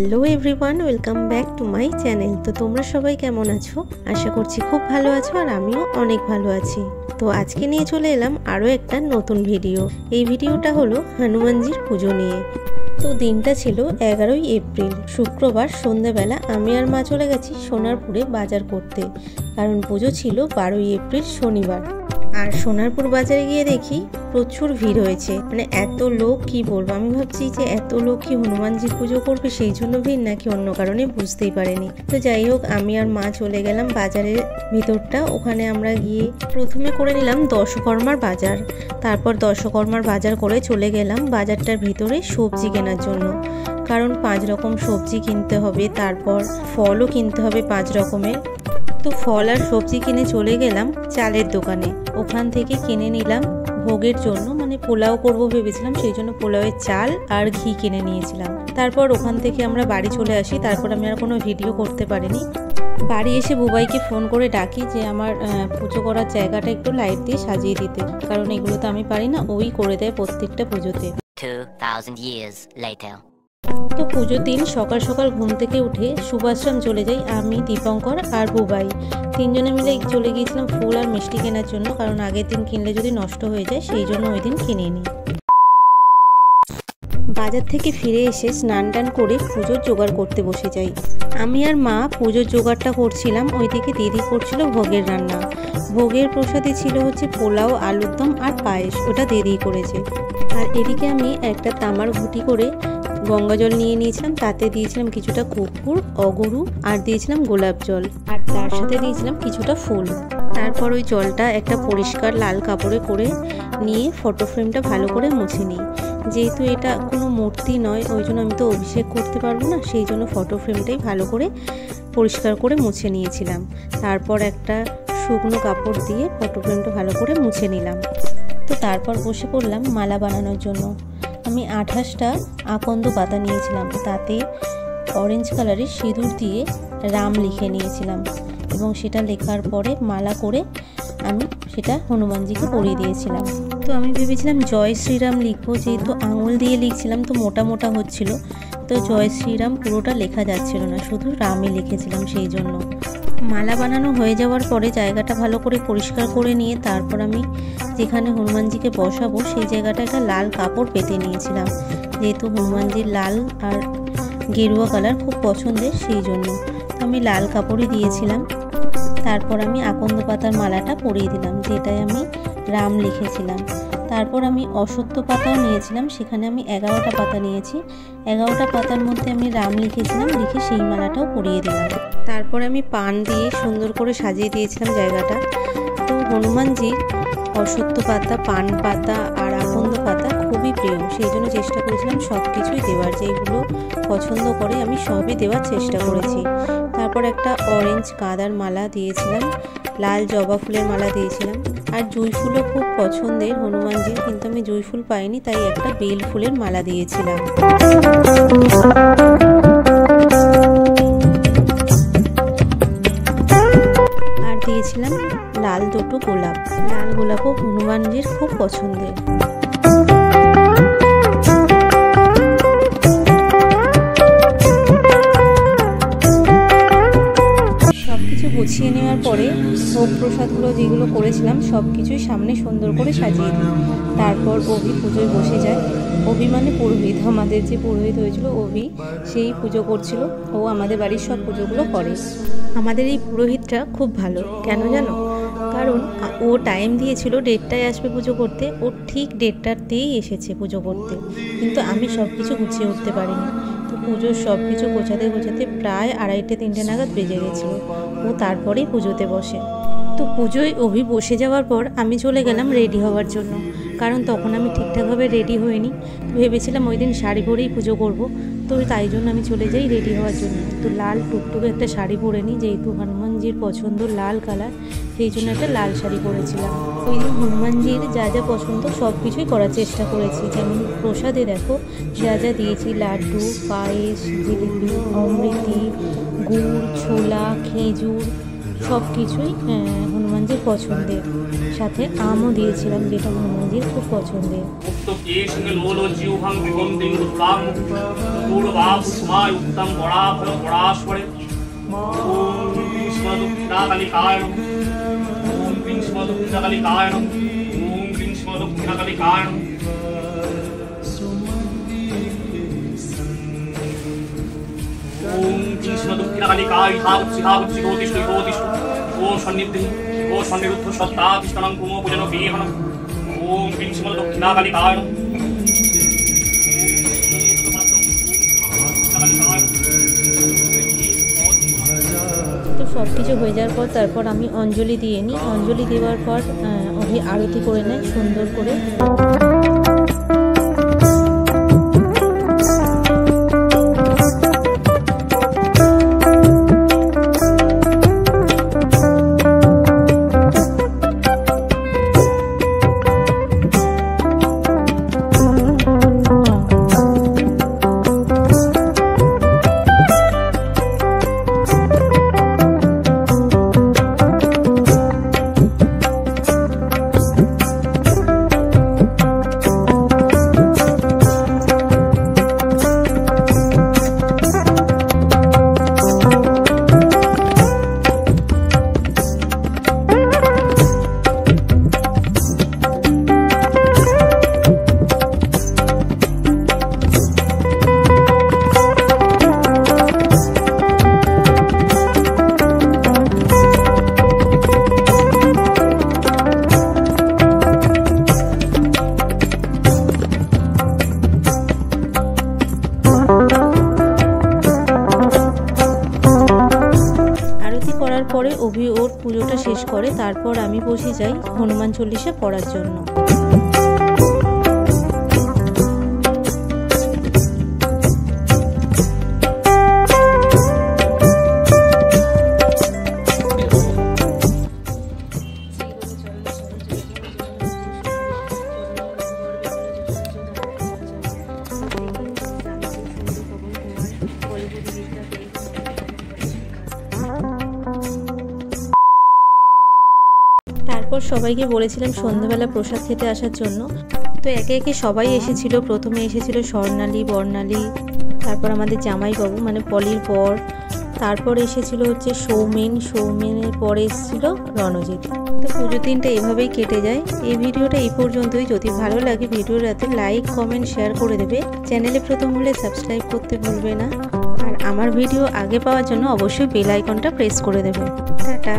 Hello everyone, welcome back to my channel. তো তোমরা সবাই কেমন আছো? আশা করছি খুব ভালো আছো, আর আমিও অনেক ভালো আছি। তো আজকে নিয়ে চলে এলাম আরও একটা নতুন ভিডিও। এই ভিডিওটা হলো হনুমানজির পুজো নিয়ে। তো দিনটা ছিল 11ই এপ্রিল, শুক্রবার। সন্ধ্যেবেলা আমি আর মা চলে গেছি সোনারপুরে বাজার করতে, কারণ পুজো ছিল 12ই এপ্রিল শনিবার। আর সোনারপুর বাজারে গিয়ে দেখি প্রচুর ভিড় হয়েছে, মানে এত লোক কি বলবো। আমি ভাবছি যে এত লোক কি হনুমানজির পুজো করবে সেই জন্য ভিড়, নাকি অন্য কারণে বুঝতেই পারিনি। তো যাই হোক, আমি আর মা চলে গেলাম বাজারের ভিতরটা। ওখানে আমরা গিয়ে প্রথমে করে নিলাম দশকর্মার বাজার। তারপর দশকর্মার বাজার করে চলে গেলাম বাজারটার ভিতরে সবজি কেনার জন্য, কারণ 5 রকম সবজি কিনতে হবে। তারপর ফলও কিনতে হবে 5 রকমের। তো ফল আর সবজি কিনে চলে গেলাম চালের দোকানে। ওখান থেকে কিনে নিলাম ভোগের জন্য, মানে পোলাও করব ভেবেছিলাম, সেই জন্য পোলাওয়ের চাল আর ঘি কিনে নিয়েছিলাম। তারপর ওখান থেকে আমরা বাড়ি চলে আসি। তারপর আমি আর কোনো ভিডিও করতে পারিনি। বাড়ি এসে বুবাইকে ফোন করে ডাকি যে আমার পুজো করার জায়গাটা একটু লাইট দিয়ে সাজিয়ে দিতে, কারণ এগুলো তো আমি পারি না, ওই করে দেয় প্রত্যেকটা পুজোতে। 2000 years later. তো পুজোর দিন সকাল সকাল ঘুম থেকে উঠে সুভাশ্রম চলে যাই আমি, দীপঙ্কর আর বুবাই। 3 জনে মিলে চলে গিয়েছিলাম ফুল আর মিষ্টি কেনার জন্য, কারণ আগের দিন কিনলে যদি নষ্ট হয়ে যায় সেই জন্য ওই দিন কিনে নিই। বাজার থেকে ফিরে এসে স্নান টান করে পুজোর জোগাড় করতে বসে যাই। আমি আর মা পুজোর জোগাড়টা করছিলাম, ওইদিকে দিদি করছিল ভোগের রান্না। ভোগের প্রসাদে ছিল হচ্ছে পোলাও, আলুর দম আর পায়েস, ওটা দিদি করেছে। আর এদিকে আমি একটা তামার ঘুটি করে গঙ্গা জল নিয়ে নিয়েছিলাম, তাতে দিয়েছিলাম কিছুটা কর্পূর, অগরু আর দিয়েছিলাম গোলাপ জল, আর তার সাথে দিয়েছিলাম কিছুটা ফুল। তারপর ওই জলটা একটা পরিষ্কার লাল কাপড়ে করে নিয়ে ফটো ফ্রেমটা ভালো করে মুছে নিই। যেহেতু এটা কোনো মূর্তি নয়, ওই জন্য আমি তো অভিষেক করতে পারবো না, সেই জন্য ফটো ফ্রেমটাই ভালো করে পরিষ্কার করে মুছে নিয়েছিলাম। তারপর একটা শুকনো কাপড় দিয়ে ফটো ফ্রেমটা ভালো করে মুছে নিলাম। তো তারপর বসে পড়লাম মালা বানানোর জন্য। আমি 28টা আকন্দ পাতা নিয়েছিলাম, তাতে অরেঞ্জ কালারের সিঁদুর দিয়ে রাম লিখে নিয়েছিলাম, এবং সেটা লেখার পরে মালা করে আমি সেটা হনুমানজিকে পরিয়ে দিয়েছিলাম। তো আমি ভেবেছিলাম জয় শ্রীরাম লিখবো, যেহেতু আঙুল দিয়ে লিখছিলাম তো মোটা মোটা হচ্ছিল, তো জয় শ্রীরাম পুরোটা লেখা যাচ্ছিল না, শুধু রামই লিখেছিলাম। সেই জন্য মালা বানানো হয়ে যাওয়ার পরে জায়গাটা ভালো করে পরিষ্কার করে নিয়ে তারপর আমি যেখানে হনুমানজিকে বসাবো সেই জায়গাটা একটা লাল কাপড় পেতে নিয়েছিলাম, যেহেতু হনুমানজির লাল আর গেরুয়া কালার খুব পছন্দের, সেই জন্য আমি লাল কাপড়ই দিয়েছিলাম। তারপর আমি আকন্দ পাতার মালাটা পরিয়ে দিলাম, যেটায় আমি রাম লিখেছিলাম। তারপর আমি অশ্বত্থ পাতাও নিয়েছিলাম, সেখানে আমি 11টা পাতা নিয়েছি। 11টা পাতার মধ্যে আমি রাম লিখেছিলাম, লিখে সেই মালাটাও পরিয়ে দিলাম। তারপর আমি পান দিয়ে সুন্দর করে সাজিয়ে দিয়েছিলাম জায়গাটা। তো হনুমানজির অশ্বত্থ পাতা, পান পাতা আর আকন্দ পাতা খুবই প্রিয়, সেই জন্য চেষ্টা করেছিলাম সব কিছুই দেওয়ার, যেগুলো পছন্দ করে আমি সবই দেওয়ার চেষ্টা করেছি। তারপর একটা অরেঞ্জ গাঁদার মালা দিয়েছিলাম, লাল জবা ফুলের মালা দিয়েছিলাম, আর জুঁই ফুলও খুব পছন্দের হনুমানজির, কিন্তু আমি জুঁই ফুল পাইনি, তাই একটা বেল ফুলের মালা দিয়েছিলাম। আর দিয়েছিলাম লাল 2টো গোলাপ। লাল গোলাপও হনুমানজির খুব পছন্দের। সবকিছু গুছিয়ে নেওয়ার পরে ভোগ প্রসাদগুলো যেগুলো করেছিলাম সব কিছুই সামনে সুন্দর করে সাজিয়ে দিই। তারপর অভি পুজোয় বসে যায়। অভি মানে পুরোহিত, আমাদের যে পুরোহিত হয়েছিল অভি, সেই পুজো করছিল। ও আমাদের বাড়ির সব পুজোগুলো করে। আমাদের এই পুরোহিতটা খুব ভালো, কেন জানো? কারণ ও টাইম দিয়েছিল 1:30টায় আসবে পুজো করতে, ও ঠিক 1:30টাতেই এসেছে পুজো করতে, কিন্তু আমি সব কিছু গুছিয়ে উঠতে পারিনি। তো পুজোর সব কিছু গোছাতে গোছাতে প্রায় 2:30-3টে নাগাদ বেজে গেছিলো। ও তারপরেই পুজোতে বসে। তো পুজোয় অভি বসে যাওয়ার পর আমি চলে গেলাম রেডি হওয়ার জন্য, কারণ তখন আমি ঠিকঠাকভাবে রেডি হইনি। ভেবেছিলাম ওই দিন শাড়ি পরেই পুজো করব, তো তাই জন্য আমি চলে যাই রেডি হওয়ার জন্য। তো লাল টুকটুকে একটা শাড়ি পরে নিই, যেহেতু হনুমানজির পছন্দ লাল কালার, সেই জন্য একটা লাল শাড়ি পরেছিলাম। ওই দিন হনুমানজির যা যা পছন্দ সব কিছুই করার চেষ্টা করেছি। যেমন প্রসাদে দেখো যা যা দিয়েছি, লাড্ডু, পায়েস, জিলিপি, অমৃতি, গুড়, ছোলা, খেজুর, সব কিছুই হনুমানজির পছন্দের। সাথে আমও দিয়েছিলাম, যেটা হনুমানজির খুব পছন্দের। মুক্ত কেশিং লোলজিহ্বাং দিগন্তিং দুর্গাং পূর্বাপুষ্মায়ুক্তং বরাফল বরাস্পরে ওম কৃষ্ণ দক্ষিণাকালিকায় নমঃ ওম কৃষ্ণ দক্ষিণাকালিকায় নমঃ ওম কৃষ্ণ দক্ষিণাকালিকায় নমঃ ওম কৃষ্ণ দক্ষিণাকালিকায় ইহাবুচ্ছি গোতিষ্ঠ ও সন্নিধি ও সন্নিরুদ্ধ সত্তা তিষ্ঠনং কুমো পূজন বিহনং ওম কৃষ্ণ দক্ষিণাকালিকায় নমঃ তো সব কিছু হয়ে যাওয়ার পর তারপর আমি অঞ্জলি দিয়ে নিই। অঞ্জলি দেওয়ার পর অভি আরতি করে নেয় সুন্দর করে। করার পরে অভি ওর পুজোটা শেষ করে, তারপর আমি বসে যাই হনুমান চল্লিশা পড়ার জন্য। তারপর সবাইকে বলেছিলাম সন্ধ্যাবেলা প্রসাদ খেতে আসার জন্য। তো একে একে সবাই এসেছিল। প্রথমে এসেছিল স্বর্ণালী, বর্ণালী, তারপর আমাদের জামাইবাবু মানে পলির পর, তারপর এসেছিল হচ্ছে সৌমেনের পরে এসেছিল রণজিৎ। তো পুজোর দিনটা এভাবেই কেটে যায়। এই ভিডিওটা এই পর্যন্তই। যদি ভালো লাগে ভিডিওটাতে লাইক, কমেন্ট, শেয়ার করে দেবে। চ্যানেলে প্রথম হলে সাবস্ক্রাইব করতে ভুলবে না। আর আমার ভিডিও আগে পাওয়ার জন্য অবশ্যই বেল আইকনটা প্রেস করে দেবে। টাটা।